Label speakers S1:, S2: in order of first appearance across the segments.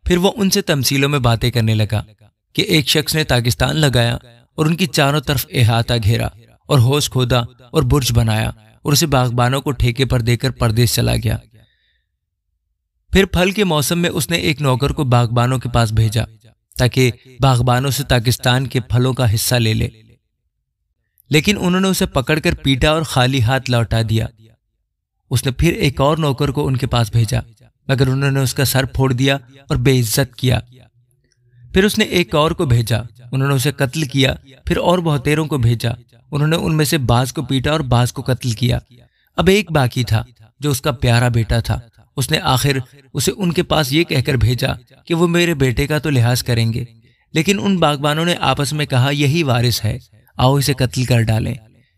S1: پھر وہ ان سے تمثیلوں میں باتیں کرنے لگا کہ ایک شخص نے پاکستان لگایا اور ان کی چاروں طرف احاطہ گھیرا اور حوض کھودا اور برج بنایا اور اسے باغبانوں کو ٹھیکے پر دے کر پردیس چلا گیا۔ پھر پھل کے موسم میں اس نے ایک نوکر کو باغبانوں کے پاس بھیجا تاکہ باغبانوں سے پاکستان کے پھلوں کا حصہ لے لے، لیکن انہوں نے اسے پکڑ کر پیٹا اور خالی ہاتھ لوٹا دیا۔ اس نے پھر ایک اور نوکر کو ان کے پاس بھیجا، مگر انہوں نے اس کا سر پھوڑ دیا اور بے عزت کیا۔ پھر اس نے ایک اور کو بھیجا، انہوں نے اسے قتل کیا۔ پھر اور بہتیروں کو بھیجا، انہوں نے ان میں سے بعض کو پیٹا اور بعض کو قتل کیا۔ اب ایک باقی تھا جو اس کا پیارا بیٹا تھا۔ اس نے آخر اسے ان کے پاس یہ کہہ کر بھیجا کہ وہ میرے بیٹے کا تو لحاظ کریں گے، لیکن ان باغبانوں نے آپس میں کہا یہی وارث ہے، آؤ اسے قتل کر ڈالیں،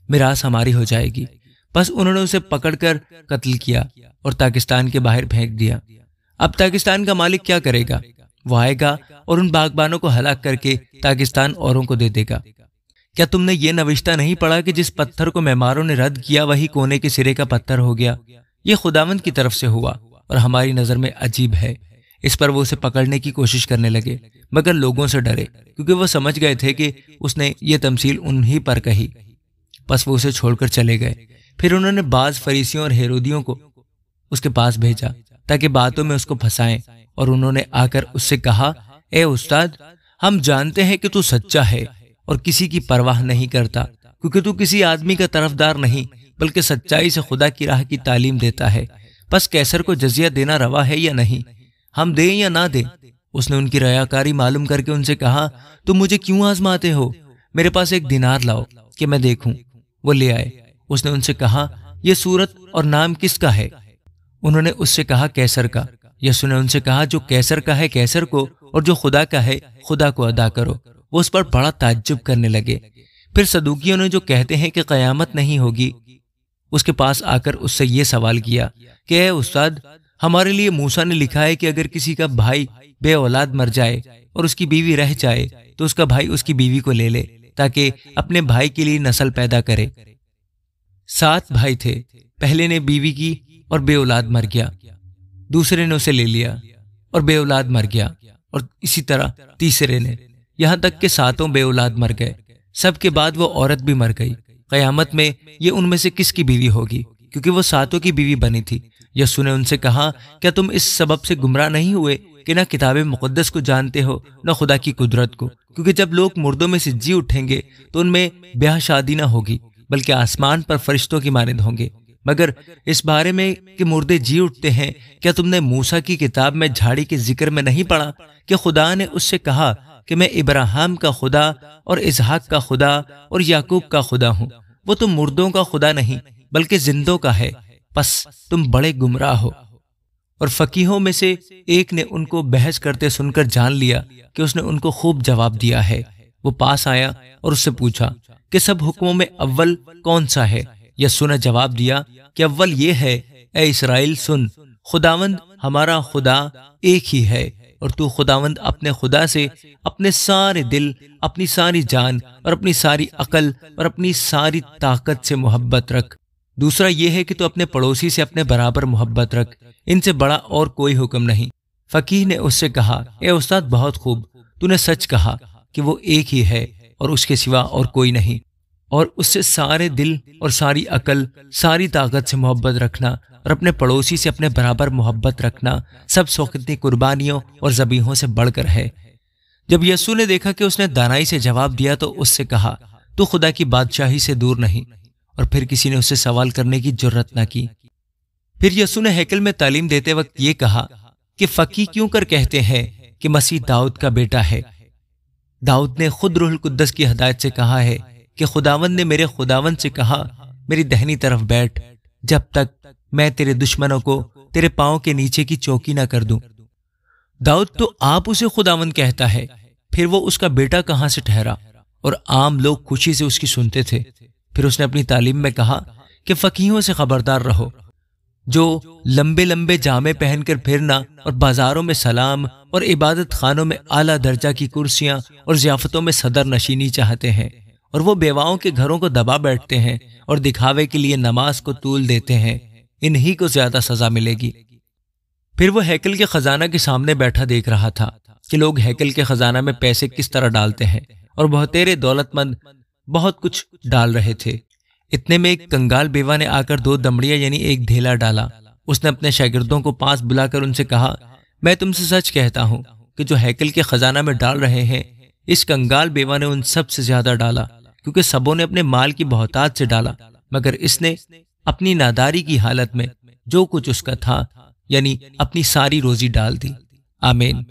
S1: میراث ہماری ہو جائے گی۔ بس انہوں نے اسے پکڑ کر قتل کیا اور پاکستان کے باہر پھینک دیا۔ اب پاکستان کا مالک کیا کرے گا؟ وہ آئے گا اور ان باغبانوں کو ہلاک کر کے پاکستان اوروں کو دے دے گا۔ کیا تم نے یہ نوشتہ نہیں پڑھا کہ جس پتھر کو معماروں نے رد کیا وہی کونے کے سرے کا پتھر ہو گیا؟ یہ خداوند کی طرف سے ہوا اور ہماری نظر میں عجیب ہے۔ اس پر وہ اسے پکڑنے کی کوشش کرنے لگے، مگر لوگوں سے ڈرے کیونکہ وہ سمجھ گئے تھے کہ اس نے یہ تمثیل انہی پر کہی۔ پس وہ اسے چھوڑ کر چلے گئے۔ پھر انہوں نے بعض فریسیوں اور ہیرودیوں کو اس کے پاس بھیجا تاکہ باتوں میں اس کو پھنسائیں، اور انہوں نے آ کر اس سے کہا، اے استاد، ہم جانتے ہیں کہ تو سچا ہے اور کسی کی پرواہ نہیں کرتا، کیونکہ تو کسی آدمی کا طرفدار نہیں بلکہ سچائی سے خدا کی راہ کی تعلیم دیتا ہے۔ پس قیصر کو جزیہ دینا روا ہے یا نہیں؟ ہم دیں یا نہ دیں؟ اس نے ان کی ریاکاری معلوم کر کے ان سے کہا، تم مجھے کیوں آزماتے ہو؟ میرے پاس ایک دینار لاؤ کہ میں دیکھوں۔ وہ لے آئے۔ اس نے ان سے کہا، یہ صورت اور نام کس کا ہے؟ انہوں نے اس سے کہا، قیصر کا۔ یسوع نے ان سے کہا، جو قیصر کا ہے قیصر کو، اور جو خدا کا ہے خدا کو ادا کرو۔ وہ اس پر بڑا تعجب کرنے لگے۔ پھر صدوقیوں نے جو کہتے ہیں کہ قیامت نہیں ہوگی، اس کے پاس آ کر اس سے یہ سوال کیا کہ اے استاد، ہمارے لیے موسیٰ نے لکھا ہے کہ اگر کسی کا بھائی بے اولاد مر جائے اور اس کی بیوی رہ جائے تو اس کا بھائی اس کی بیوی کو لے لے تاکہ اپنے بھائی کے لیے نسل پیدا کرے۔ 7 بھائی تھے، پہلے نے بیوی کی اور بے اولاد مر گیا، دوسرے نے اسے لے لیا اور بے اولاد مر گیا، اور اسی طرح تیسرے نے، یہاں تک کہ 7 بے اولاد مر گئے۔ سب کے بعد وہ عورت بھی مر گئی۔ قیامت میں یہ ان میں سے کس کی بیوی ہوگی؟ کیونکہ وہ 7 کی بیوی بنی تھی۔ یسوع نے ان سے کہا، کیا تم اس سبب سے گمراہ نہیں ہوئے کہ نہ کتاب مقدس کو جانتے ہو نہ خدا کی قدرت کو؟ کیونکہ جب لوگ مردوں میں سے جی اٹھیں گے تو ان میں بیاہ شادی نہ ہوگی، بلکہ آسمان پر فرشتوں کی مانند ہوں گے۔ مگر اس بارے میں کہ مردے جی اٹھتے ہیں، کیا تم نے موسیٰ کی کتاب میں جھاڑی کے ذکر میں نہیں پڑھا کہ خدا نے اس سے کہا کہ میں ابراہیم کا خدا اور اسحاق کا خدا اور یعقوب کا خدا ہوں؟ وہ تو مردوں کا خدا نہیں بلکہ زندوں کا ہے۔ پس تم بڑے گمراہ ہو۔ اور فقیہوں میں سے ایک نے ان کو بحث کرتے سن کر جان لیا کہ اس نے ان کو خوب جواب دیا ہے۔ وہ پاس آیا اور اس سے پوچھا کہ سب حکموں میں اول کون سا ہے؟ یسوع نے جواب دیا کہ اول یہ ہے، اے اسرائیل سن، خداوند ہمارا خدا ایک ہی ہے، اور تو خداوند اپنے خدا سے اپنے سارے دل، اپنی ساری جان اور اپنی ساری عقل اور اپنی ساری طاقت سے محبت رکھ۔ دوسرا یہ ہے کہ تو اپنے پڑوسی سے اپنے برابر محبت رکھ۔ ان سے بڑا اور کوئی حکم نہیں۔ فقیہ نے اس سے کہا، اے استاد، بہت خوب، تو نے سچ کہا کہ وہ ایک ہی ہے اور اس کے سوا اور کوئی نہیں، اور اس سے سارے دل اور ساری عقل، ساری طاقت سے محبت رکھنا اور اپنے پڑوسی سے اپنے برابر محبت رکھنا سب سوختنی قربانیوں اور ذبیحوں سے بڑھ کر ہے۔ جب یسوع نے دیکھا کہ اس نے دانائی سے جواب دیا تو اس سے کہا، تو خدا کی بادشاہی سے دور نہیں، اور پھر کسی نے اس سے سوال کرنے کی جرت نہ کی۔ پھر یسوع نے ہیکل میں تعلیم دیتے وقت یہ کہا کہ فقیہ کیوں کر کہتے ہیں کہ مسیح داؤد کا بیٹا ہے؟ داؤد نے خود روح القدس کی ہدایت سے کہا ہے کہ خداوند نے میرے خداوند سے کہا، میری دہنی طرف بیٹھ جب تک میں تیرے دشمنوں کو تیرے پاؤں کے نیچے کی چوکی نہ کر دوں۔ داؤد تو آپ اسے خداوند کہتا ہے، پھر وہ اس کا بیٹا کہاں سے ٹھہرا؟ اور عام لوگ خوشی سے اس کی سنتے تھے۔ پھر اس نے اپنی تعلیم میں کہا کہ فقیہوں سے خبردار رہو، جو لمبے لمبے جامے پہن کر پھرنا اور بازاروں میں سلام اور عبادت خانوں میں اعلیٰ درجہ کی کرسیاں اور ضیافتوں میں صدر نشینی چاہتے ہیں، اور وہ بیواؤں کے گھروں کو دبا بیٹھتے ہیں اور دکھاوے کے لیے نماز کو طول دیتے ہیں، انہی کو زیادہ سزا ملے گی۔ پھر وہ ہیکل کے خزانہ کے سامنے بیٹھا دیکھ رہا تھا کہ لوگ ہیکل کے خزانہ میں پیسے کس طرح ڈالتے ہیں، اور بہتیرے دولت مند بہت کچھ ڈال رہے تھے۔ اتنے میں ایک کنگال بیوہ نے آ کر 2 دمڑیاں یعنی ایک ڈھیلا ڈالا۔ اس نے اپنے شاگردوں کو پاس بلا کر ان سے کہا، میں تم سے سچ کہتا ہوں کہ جو ہیکل کے خزانہ میں ڈال رہے ہیں، اس کنگال بیوہ نے ان سب سے زیادہ ڈالا، کیونکہ سبوں نے اپنے مال کی بہتات سے ڈالا، مگر اس نے اپنی ناداری کی حالت میں جو کچھ اس کا تھا یعنی اپنی ساری روزی ڈال دی۔ آمین۔